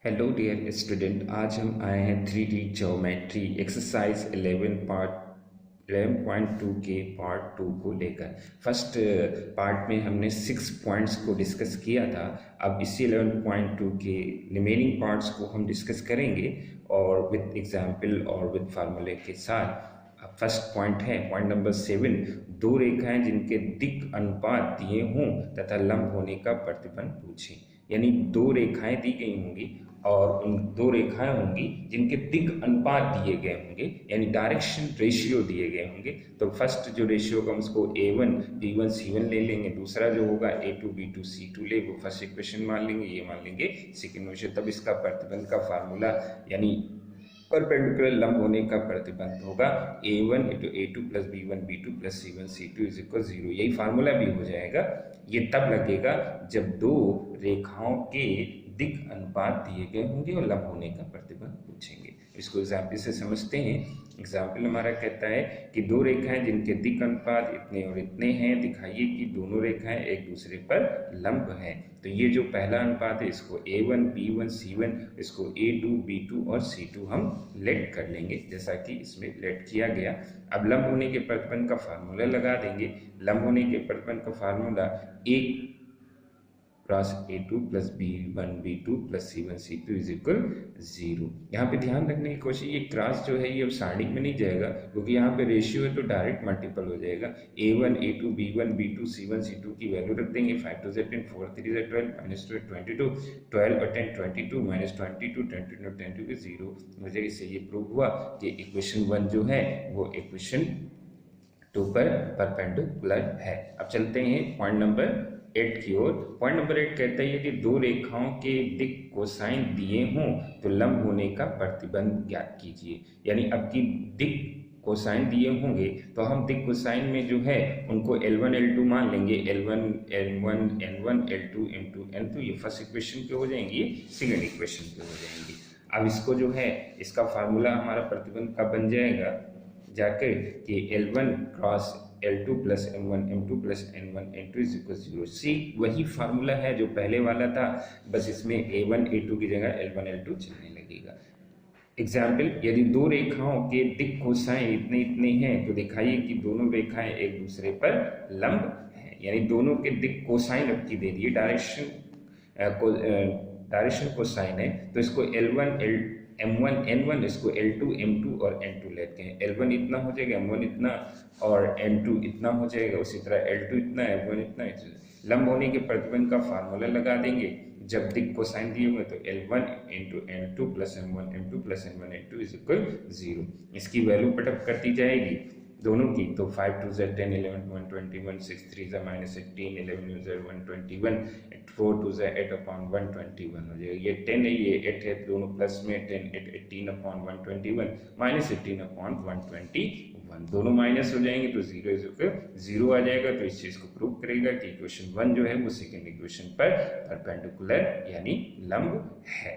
Hello dear student, आज हम आए हैं 3D ज्योमेट्री एक्सरसाइज 11.2 के पार्ट 2 को लेकर। फर्स्ट पार्ट में हमने 6 पॉइंट्स को डिस्कस किया था। अब इसी 11.2 के रिमेनिंग पार्ट्स को हम डिस्कस करेंगे और विद एग्जाम्पल और विद फार्मूले के साथ। अब फर्स्ट पॉइंट है पॉइंट नंबर 7, दो रेखाएं जिनके दिक् अनुपात दिए हों तथा लंब होने का प्रतिबंध पूछें। यानी दो रेखाएं दी गई होंगी और उन दो रेखाएं होंगी जिनके दिक् अनुपात दिए गए होंगे, यानी डायरेक्शन रेशियो दिए गए होंगे। तो फर्स्ट जो रेशियो होगा हम उसको A1 B1 C1 ले लेंगे, दूसरा जो होगा A2 B2 C2 ले, वो फर्स्ट इक्वेशन मान लेंगे, ये मान लेंगे सेकेंड इक्वेशन। तब इसका प्रतिबंध का फार्मूला यानी परपेंडिकुलर लंब होने का प्रतिबंध होगा A1 × A2 + B1 B2 + C1 C2 = 0। यही फार्मूला भी हो जाएगा। ये तब लगेगा जब दो रेखाओं के दिक् अनुपात दिए गए होंगे और लंब होने का प्रतिबंध पूछेंगे। इसको एग्जाम्पल से समझते हैं। एग्जाम्पल हमारा कहता है कि दो रेखाएं जिनके दिक् अनुपात इतने और इतने हैं, दिखाइए कि दोनों रेखाएं एक दूसरे पर लंब हैं। तो ये जो पहला अनुपात है इसको A1 B1 C1, इसको A2 B2 और C2 हम लेट कर लेंगे, जैसा कि इसमें लेट किया गया। अब लंब होने के प्रतिबंध का फार्मूला लगा देंगे। लंब होने के प्रतिबंध का फार्मूला एक cross A2 + B1 B2 + C1 C2 = 0। यहाँ पे ध्यान रखने की कोशिश, ये क्रॉस जो है ये अब सारणी में नहीं जाएगा क्योंकि यहाँ पे रेशियो है तो डायरेक्ट मल्टीपल हो जाएगा। A1 A2 B1 B2 C1 C2 की वैल्यू रख देंगे। 5 2 10 4 3 12 -2 22 12 और 10 22 -22 22 10 0 हो जाएगा। इससे ये प्रूव हुआ कि इक्वेशन 1 जो है वो इक्वेशन 2 पर परपेंडिकुलर है। अब चलते हैं पॉइंट नंबर 8 की ओर। पॉइंट नंबर 8 कहता है कि दो रेखाओं के दिक् कोसाइन दिए हों तो लंब होने का प्रतिबंध ज्ञात कीजिए। यानी अब की दिक् कोसाइन दिए होंगे तो हम दिक् कोसाइन में जो है उनको L1 L2 मान लेंगे। L1 N1 N1 L2 M2 N2, ये फर्स्ट इक्वेशन पे हो जाएंगी, सेकेंड इक्वेशन पे हो जाएंगी। अब इसको जो है इसका फार्मूला हमारा प्रतिबंध का बन जाएगा जाकर कि L1 cross L2 + M1 M2 + N1 N2 = 0। सी वही फार्मूला है जो पहले वाला था, बस इसमें A1 A2 की जगह L1 L2 चलने लगेगा। एग्जाम्पल, यदि दो रेखाओं के दिक् कोसाइन इतने इतने हैं तो दिखाइए कि दोनों रेखाएं एक दूसरे पर लंब हैं। यानी दोनों के दिक् कोसाइन अब की दे दिए, डायरेक्शन कोसाइन है तो इसको L1 M1 N1, इसको L2 M2 और N2 लेते हैं। L1 इतना हो जाएगा, M1 इतना और N2 इतना हो जाएगा। उसी तरह L2 इतना, M1 इतना। लंब होने के प्रतिबंध का फार्मूला लगा देंगे। जब दिक् कोसाइन दिए हुए तो L1 × N2 + M1 M2 + N1 N2 = 0। इसकी वैल्यू पटअप करती जाएगी दोनों की, तो 5 2 10 11 121 6 3 -18 11 121 4 2 8/121 हो जाएगा। ये 10 है, ये 8 है, दोनों प्लस में 10 8 18/121 -18/121, दोनों माइनस हो जाएंगे तो 0 आ जाएगा। तो इस चीज को प्रूव करेगा कि इक्वेशन 1 जो है वो सेकेंड इक्वेशन पर परपेंडिकुलर यानी लंब है।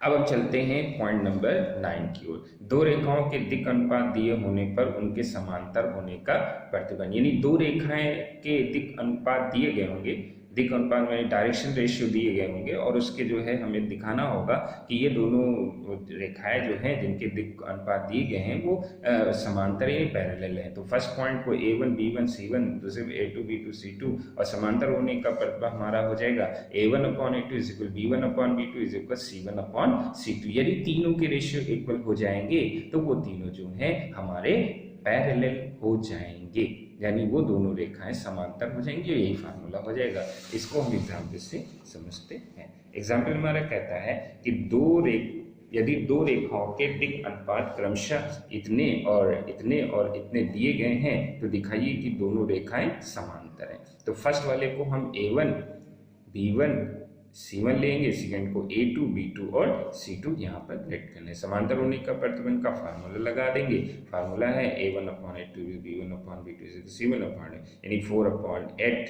अब चलते हैं पॉइंट नंबर 9 की ओर। दो रेखाओं के दिक् अनुपात दिए होने पर उनके समांतर होने का प्रतिबंध। यानी दो रेखाएं के दिक् अनुपात दिए गए होंगे, दिक् अनुपात में डायरेक्शन रेशियो दिए गए होंगे और उसके जो है हमें दिखाना होगा कि ये दोनों रेखाएं जो हैं जिनके दिक् अनुपात दिए गए हैं वो समांतर यानी पैरेलल हैं। तो फर्स्ट पॉइंट को A1 B1 C1, दूसरे A2 B2 C2 और समांतर होने का प्रतिबंध हमारा हो जाएगा A1/A2 = B1/B2 = C1/C2। यदि तीनों के रेशियो इक्वल हो जाएंगे तो वो तीनों जो हैं हमारे पैरेलल हो जाएंगे, यानी वो दोनों रेखाएं समांतर हो जाएंगी। यही फार्मूला हो जाएगा। इसको हम एग्जाम्पल से समझते हैं। एग्जाम्पल हमारा कहता है कि यदि दो रेखाओं के दिक् अनुपात क्रमशः इतने और इतने और इतने दिए गए हैं तो दिखाइए कि दोनों रेखाएं समांतर हैं। तो फर्स्ट वाले को हम A1 B1 C1 लेंगे, सेकंड को A2 B2 और C2 यहाँ पर लेट कर लें। समांतर होने का प्रतिबंध का फार्मूला लगा देंगे। फार्मूला है A1/A2 B1/B2 C1/8, यानी 4/8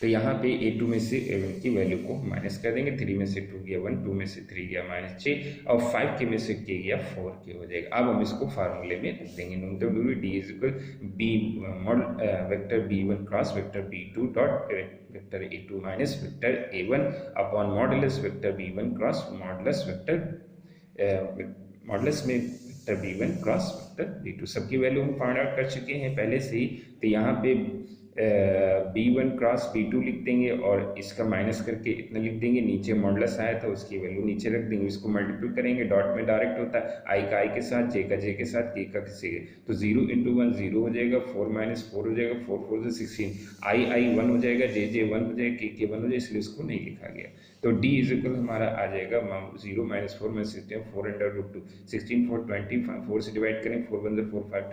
तो यहाँ पे A2 में से A1 की वैल्यू को माइनस कर देंगे। 3 में से 2 गया 1, 2 में से 3 गया -6 और 5 के में से K गया 4K हो जाएगा। अब हम इसको फार्मूले में लिख देंगे। न्यूनतम दूरी D is equal B vector B1 cross vector B2 dot vector A2 minus vector A1 upon modulus vector B1 cross modulus vector modulus में vector B1 cross vector B2। सबकी वैल्यू हम फाइंड आउट कर चुके हैं पहले से ही। तो यहाँ पे B1 क्रॉस B2 लिख देंगे और इसका माइनस करके इतना लिख देंगे। नीचे मॉडुलस आया था उसकी वैल्यू नीचे रख देंगे। इसको मल्टीपल करेंगे, डॉट में डायरेक्ट होता है, आई का आई के साथ, जे का जे के साथ, के का किसी तो 0 × 1 0 हो जाएगा, 4 - 4 हो जाएगा, 4 4 से 16, आई 1 हो जाएगा, जे 1 हो जाएगा, के 1 हो जाएगा, इसलिए उसको नहीं लिखा गया। तो D इज इक्वल हमारा आ जाएगा 0 - 4 में 16, 4√2, 16 4 20, 4 से डिवाइड करें, 4 1 4 5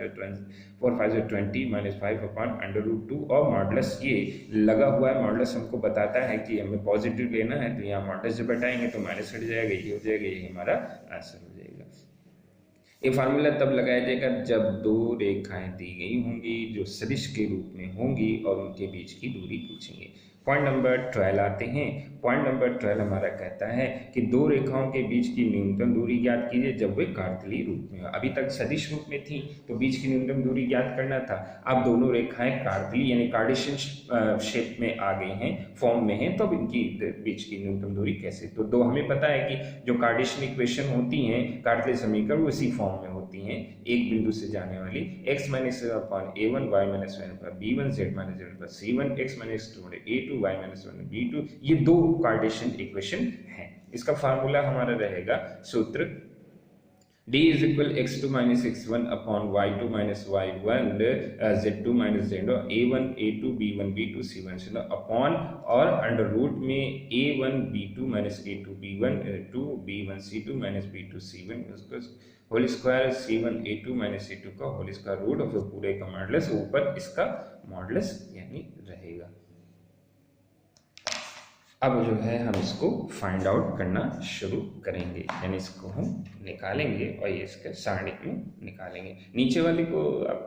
4 5 20 -5 अपॉन √2 और मॉडुलस ये लगा हुआ है। मॉडुलस हमको बताता है कि हमें पॉजिटिव लेना है, तो यहाँ मॉडुलस जब हटाएंगे तो माइनस हट जाएगा, ये हो जाएगा, ये हमारा आंसर हो जाएगा। ये फार्मूला तब लगाया जाएगा जब दो रेखाएं दी गई होंगी जो सदिश के रूप में होंगी और उनके बीच की दूरी पूछेंगे। पॉइंट नंबर 12 आते हैं। पॉइंट नंबर 12 हमारा कहता है कि दो रेखाओं के बीच की न्यूनतम दूरी ज्ञात कीजिए जब वे कार्तलीय रूप में हो। अभी तक सदिश रूप में थी तो बीच की न्यूनतम दूरी ज्ञात करना था। अब दोनों रेखाएं कार्तलीय यानी कार्टेशियन शेप में आ गई हैं, फॉर्म में हैं, तो अब इनकी बीच की न्यूनतम दूरी कैसे? तो दो हमें पता है कि जो कार्टेशियन इक्वेशन होती हैं, कार्तलीय समीकरण, उसी फॉर्म में होती हैं, एक बिंदु से जाने वाली x - 1/a1 y - 1/b1 z - 1/c1 x - 2/a2 y - 1/b2। ये दो कार्टेशियन इक्वेशन है। इसका फार्मूला हमारा रहेगा सूत्र D is equal x2 - x1 upon y2 - y1 z2 - z a1 a2 b1 b2 c1 c2 upon और अंडर रूट में a1 b2 - a2 b1 2 b1 c2 - b2 c1 उसको whole square c1 a2 - a2 का whole square root और फिर पूरे का modulus, ऊपर इसका मॉडुलस यानी रहेगा। अब जो है हम इसको फाइंड आउट करना शुरू करेंगे, यानी इसको हम निकालेंगे और ये इसके सारणिक में निकालेंगे। नीचे वाले को आप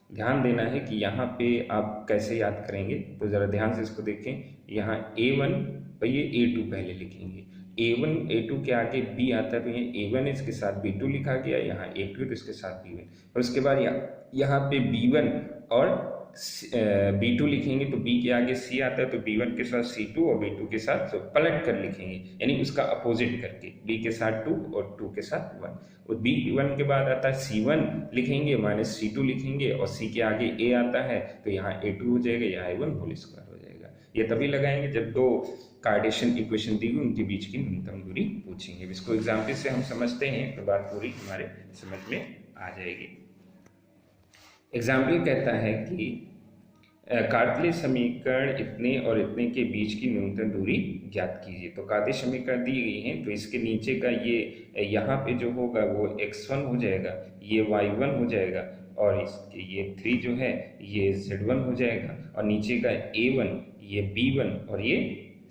ध्यान देना है कि यहाँ पे आप कैसे याद करेंगे, तो ज़रा ध्यान से इसको देखें। यहाँ A1 और ये A2 पहले लिखेंगे। A1 A2 के आगे B आता है तो यहाँ A1 इसके साथ B2 लिखा गया, यहाँ A2 तो इसके साथ B1 और उसके बाद यहाँ पे B1 और B2 लिखेंगे तो B के आगे C आता है तो B1 के साथ C2 और B2 के साथ तो पलट कर लिखेंगे, यानी उसका अपोजिट करके, B के साथ 2 और 2 के साथ 1। और B1 के बाद आता है C1 लिखेंगे माइनस C2 लिखेंगे और C के आगे A आता है तो यहाँ A2 हो जाएगा, यहाँ A1 होल स्क्वायर हो जाएगा। ये तभी लगाएंगे जब दो कार्टेशियन इक्वेशन दी हुई उनके बीच की न्यूनतम दूरी पूछेंगे। इसको एग्जाम्पल से हम समझते हैं तो बात पूरी हमारे समझ में आ जाएगी। एग्जाम्पल कहता है कि कार्तलीय समीकरण इतने और इतने के बीच की न्यूनतम दूरी ज्ञात कीजिए। तो कार्तलीय समीकरण दी गई है तो इसके नीचे का ये यहाँ पे जो होगा वो x1 हो जाएगा, ये y1 हो जाएगा और इसके ये 3 जो है ये z1 हो जाएगा और नीचे का a1 ये b1 और ये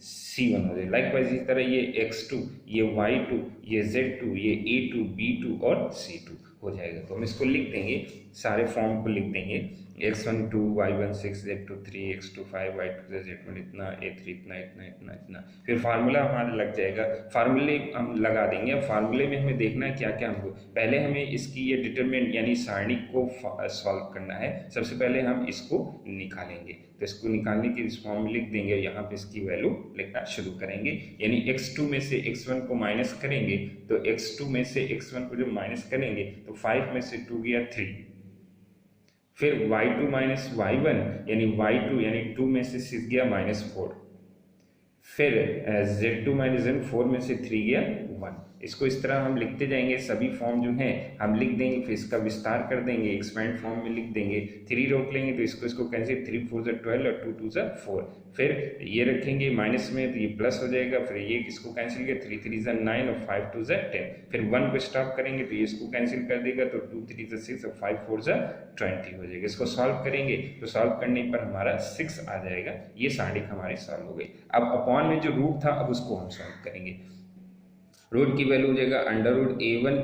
c1 हो जाएगा। लाइकवाइज इस तरह ये x2 ये y2 ये z2 ये a2 b2 और c2 हो जाएगा। तो हम इसको लिख देंगे, सारे फॉर्म को लिख देंगे। x1 2 y1 6 z2 3 x2 5 y2 z1 इतना a3 इतना इतना इतना इतना, फिर फार्मूला हमारा लग जाएगा। फार्मूले हम लगा देंगे। अब फार्मूले में हमें देखना है क्या क्या हमको, पहले हमें इसकी ये डिटरमिनेंट यानी सारणी को सॉल्व करना है। सबसे पहले हम इसको निकालेंगे, तो इसको निकालने के इस फॉर्म में लिख देंगे, यहाँ पे इसकी वैल्यू लिखना शुरू करेंगे। यानी x2 में से x1 को माइनस करेंगे तो x2 में से x1 को जब माइनस करेंगे तो 5 में से 2 गया 3, फिर y2 माइनस y1 यानी y2 यानी 2 में से 6 गया -4, फिर z2 माइनस z 4 में से 3 गया 1। इसको इस तरह हम लिखते जाएंगे, सभी फॉर्म जो हैं हम लिख देंगे, फिर इसका विस्तार कर देंगे, एक्सपेंड फॉर्म में लिख देंगे। 3 रोक लेंगे तो इसको कैंसिल, 3 4 12 और 2 2 4, फिर ये रखेंगे माइनस में तो ये प्लस हो जाएगा, फिर ये इसको कैंसिल किया 3 3 9 और 5 2 10, फिर 1 को स्टॉप करेंगे तो ये इसको कैंसिल कर देगा तो 2 3 6 और 5 4 20 हो जाएगा। इसको सॉल्व करेंगे तो सॉल्व करने पर हमारा 6 आ जाएगा। ये सारणिक हमारी सॉल्व हो गई। अब अपॉन में जो रूट था अब उसको हम सॉल्व करेंगे। रूट की वैल्यू हो जाएगा अंडर रूट a1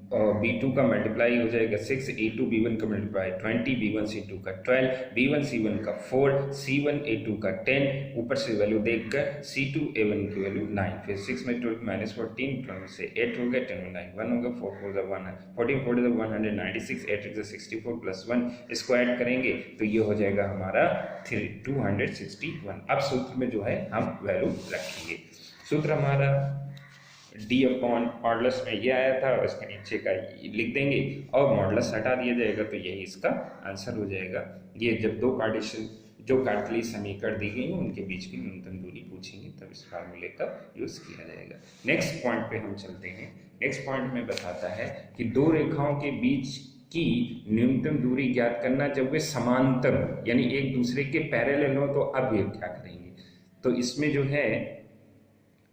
B2 का मल्टीप्लाई हो जाएगा 6, A2 B1 का मल्टीप्लाई 20, B1 C2 का 12, B1 C1 का 4, C1 A2 का 10, ऊपर से वैल्यू देखकर C2 A1 की वैल्यू 9, फिर 6 में 12 माइनस 14 प्लस से 8 हो गया, 10 में 9 1 होगा, 4 4 1 14 4 196, 8 64 प्लस 1 इसको ऐड करेंगे तो ये हो जाएगा हमारा 261। अब सूत्र में जो है हम वैल्यू रखेंगे। सूत्र हमारा डी अपॉन मॉडलस में ये आया था और इसके नीचे का लिख देंगे और मॉडलस हटा दिया जाएगा तो यही इसका आंसर हो जाएगा। ये जब दो कार्टेशियन जो कार्टेशियन समीकरण दी गई हैं उनके बीच की न्यूनतम दूरी पूछेंगे तब इस फार्मूले का यूज किया जाएगा। नेक्स्ट पॉइंट पे हम चलते हैं। नेक्स्ट पॉइंट में बताता है कि दो रेखाओं के बीच की न्यूनतम दूरी ज्ञात करना जब वे समांतर हो, यानी एक दूसरे के पैरेलल हो, तो अब ये क्या करेंगे। तो इसमें जो है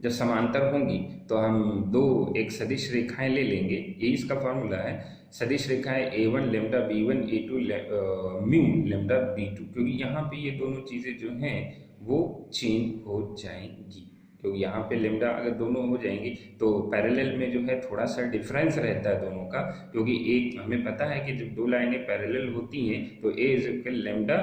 जब समांतर होंगी तो हम दो एक सदिश रेखाएं ले लेंगे, यही इसका फॉर्मूला है। सदिश रेखाएं A1 lambda B1 A2 mu lambda B2, क्योंकि यहाँ पे ये दोनों चीज़ें जो हैं वो चेंज हो जाएंगी, क्योंकि यहाँ पे लेमडा अगर दोनों हो जाएंगी तो पैरेलल में जो है थोड़ा सा डिफरेंस रहता है दोनों का, क्योंकि एक हमें पता है कि जब दो लाइनें पैरेलल होती हैं तो A is equal lambda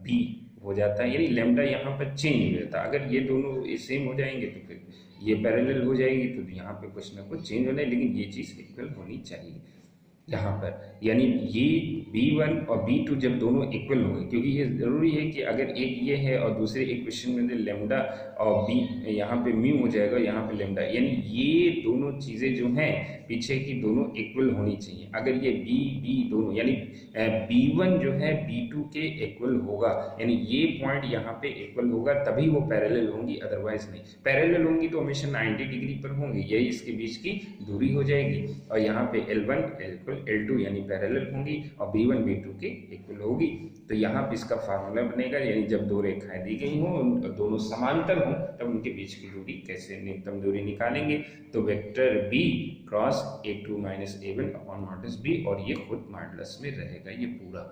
B हो जाता है, यानी लेमडा यहाँ पर चेंज हो जाता है। अगर ये दोनों सेम हो जाएंगे तो फिर ये पैरेलल हो जाएगी तो यहाँ पे कुछ ना कुछ चेंज होना है, लेकिन ये चीज़ इक्वल होनी चाहिए यहाँ पर। यानी ये B1 और B2 जब दोनों इक्वल होंगे, क्योंकि ये ज़रूरी है कि अगर एक ये है और दूसरे इक्वेशन में लेमडा और B यहाँ पे म्यू हो जाएगा, यहाँ पे लेमडा, यानी ये दोनों चीज़ें जो हैं पीछे की दोनों इक्वल होनी चाहिए। अगर ये B दोनों यानी B1 जो है B2 के इक्वल होगा, यानी ये पॉइंट यहाँ पे इक्वल होगा तभी वो पैरेलल होंगी, अदरवाइज नहीं। पैरेलल होंगी तो हमेशा 90 डिग्री पर होंगी, यही इसके बीच की दूरी हो जाएगी। और यहाँ पे L1 इक्वल L2 यानी पैरेलल होंगी और B1 B2 के इक्वल होगी। तो यहाँ पे इसका फार्मूला बनेगा, यानी जब दो रेखाएं दी गई हों दोनों समांतर हों तब उनके बीच की दूरी कैसे न्यूनतम दूरी निकालेंगे। तो vector B cross A2 minus A1 upon modulus B, और ये खुद मॉडुलस में रहेगा ये पूरा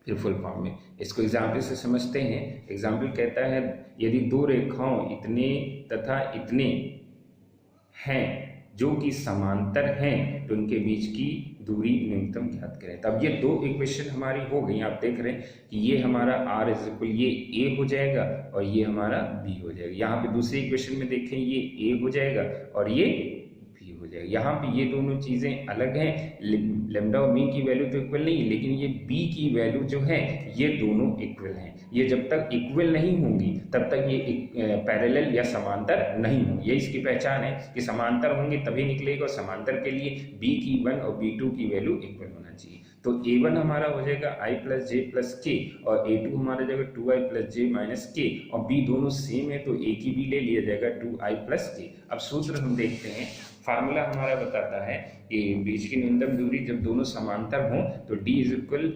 फिर फुल फॉर्म में। इसको एग्जाम्पल से समझते हैं। एग्जाम्पल कहता है यदि दो रेखाओं इतने तथा इतने हैं जो कि समांतर हैं तो उनके बीच की दूरी न्यूनतम ज्ञात करें। तब ये दो इक्वेशन हमारी हो गई, आप देख रहे हैं कि ये हमारा R इज इक्वल ये A हो जाएगा और ये हमारा B हो जाएगा। यहाँ पे दूसरी इक्वेशन में देखें ये A हो जाएगा और ये B हो जाएगा। यहाँ पे ये दोनों चीज़ें अलग हैं, लेमडा और मी की वैल्यू तो इक्वल नहीं, लेकिन ये B की वैल्यू जो है ये दोनों इक्वल हैं। ये जब तक इक्वल नहीं होंगी तब तक ये पैरेलल या समांतर नहीं होंगी। ये इसकी पहचान है कि समांतर होंगे तभी निकलेगा, और समांतर के लिए B1 और B2 की वैल्यू इक्वल होना चाहिए। तो A1 हमारा हो जाएगा I plus J plus K और A2 हमारा हो जाएगा 2I plus J minus K, और B दोनों सेम है तो A की B ले लिया जाएगा 2I प्लस K। अब सूत्र हम देखते हैं। फार्मूला हमारा बताता है कि बीच की न्यूनतम दूरी जब दोनों समांतर हों तो D is equal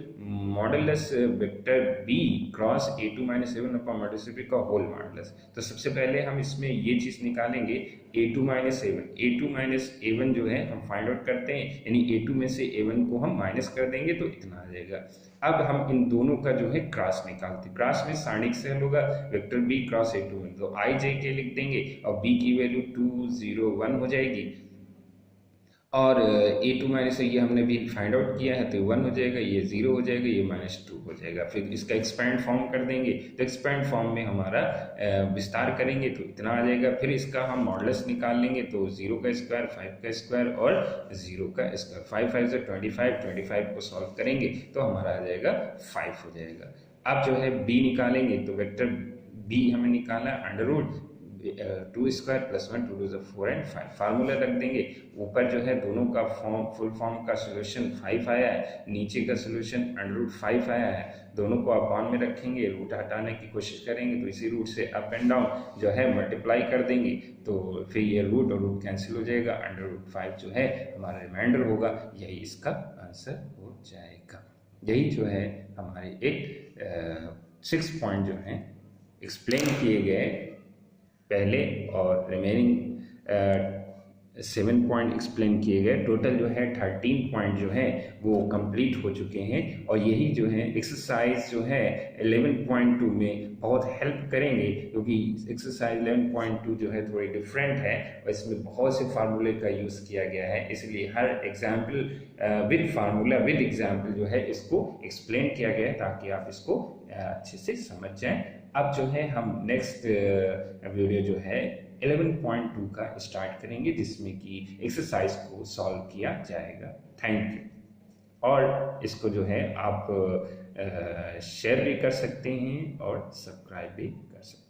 modulus vector B cross A2 minus A1 upon modulus B का होल मॉडुलस। तो सबसे पहले हम इसमें ये चीज़ निकालेंगे A2 minus A1। A2 minus A1 जो है हम फाइंड आउट करते हैं, यानी A2 में से A1 को हम माइनस कर देंगे तो इतना आ जाएगा। अब हम इन दोनों का जो है क्रॉस निकालते हैं। क्रॉस में सारणिक से हल होगा, वेक्टर B क्रॉस A2 तो I J के लिख देंगे और B की वैल्यू 2 0 1 हो जाएगी, और A2 माइनस ये हमने भी फाइंड आउट किया है तो 1 हो जाएगा, ये 0 हो जाएगा, ये -2 हो जाएगा। फिर इसका एक्सपेंड फॉर्म कर देंगे तो एक्सपेंड फॉर्म में हमारा विस्तार करेंगे तो इतना आ जाएगा। फिर इसका हम मॉडुलस निकाल लेंगे तो 0 का स्क्वायर 5 का स्क्वायर और 0 का स्क्वायर, 5 5 से 25, 25 को सॉल्व करेंगे तो हमारा आ जाएगा 5 हो जाएगा। अब जो है B निकालेंगे तो वेक्टर B हमें निकालना है under root 2 square plus 1 2 2 4 and 5। Formula रख देंगे। ऊपर जो है दोनों का फॉर्म फुल फॉर्म का सोल्यूशन 5 आया है, नीचे का सोल्यूशन अंडर रूट 5 आया है। दोनों को अपॉन में रखेंगे, रूट हटाने की कोशिश करेंगे तो इसी रूट से अप एंड डाउन जो है मल्टीप्लाई कर देंगे तो फिर ये रूट और रूट कैंसिल हो जाएगा, अंडर रूट 5 जो है हमारा रिमाइंडर होगा। यही इसका आंसर हो जाएगा। यही जो है हमारे एक 6 पॉइंट जो हैं एक्सप्लेन किए गए पहले, और रिमेनिंग 7 पॉइंट एक्सप्लेन किए गए। टोटल जो है 13 पॉइंट जो है वो कंप्लीट हो चुके हैं और यही जो है एक्सरसाइज जो है 11.2 में बहुत हेल्प करेंगे, क्योंकि एक्सरसाइज 11.2 जो है थोड़ी डिफरेंट है और इसमें बहुत से फार्मूले का यूज़ किया गया है, इसलिए हर example with formula with example जो है इसको एक्सप्लेन किया गया है ताकि आप इसको अच्छे से समझ जाएं। अब जो है हम नेक्स्ट वीडियो जो है 11.2 का स्टार्ट करेंगे, जिसमें कि एक्सरसाइज को सॉल्व किया जाएगा। Thank you. और इसको जो है आप शेयर भी कर सकते हैं और सब्सक्राइब भी कर सकते हैं।